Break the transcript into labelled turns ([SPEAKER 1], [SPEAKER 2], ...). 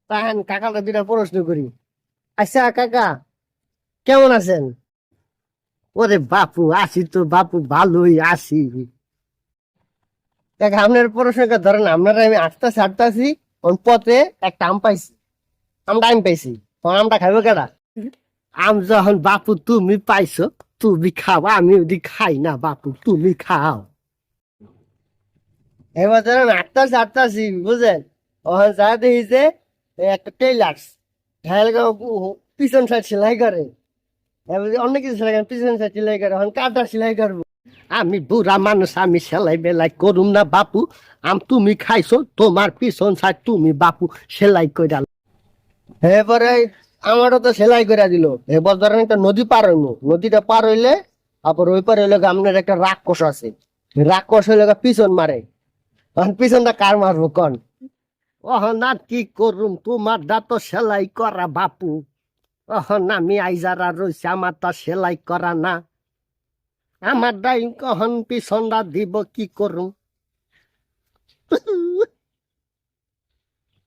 [SPEAKER 1] তাহান কাকাটা দুটা প্রশ্ন করি। আচ্ছা কাকা, কেমন আছেন? ওরে বাপু, আছি তো বাপু, ভালোই আছি। দেখ আপনার প্রশ্নটা ধরেন, আপনারা আমি আসতেছি আসতেছি পথে একটা আম পাইছি, আমটা আমি পাইছি, তখন আমটা খাইবো কেডা? আম যখন বাপু তুমি পাইছো, তুমি খাও, আমি ওদি খাই না বাপু, তুমি খাও। এবার ধরেন আটটাছি আটটাছি বুঝলেন, ওখানে যা দেখি যে একটা টেইলার্স পিছন সাইড সেলাই করে। এবার অনেক কিছু সেলাই করে, পিছন সাইড সেলাই করে, এখন কাটা সেলাই করবো। আমি বুড়া মানুষ, আমি সেলাই বেলাই করুম না বাপু, তুমি খাইছো, তোমার পিছন সাইড তুমি বাপু সেলাই করে। এরপরে আমারও তো সেলাই করে দিল। এবার ধরেন একটা নদী পার হইলো, নদীটা পার হইলে তারপর ওই পার হইলে আপনার একটা রাক্ষস আছে, রাক্ষস হইলে পিছন মারে। তখন পিছনটা কার মারবো কন? ওহ না, কি করুম, তোমার দা তো সেলাই করা বাপু, ওহ না, আমি আইজারা রয়েছে, আমার তো সেলাই করা না, আমার দাই কখন পিছনটা দিব, কি করুম?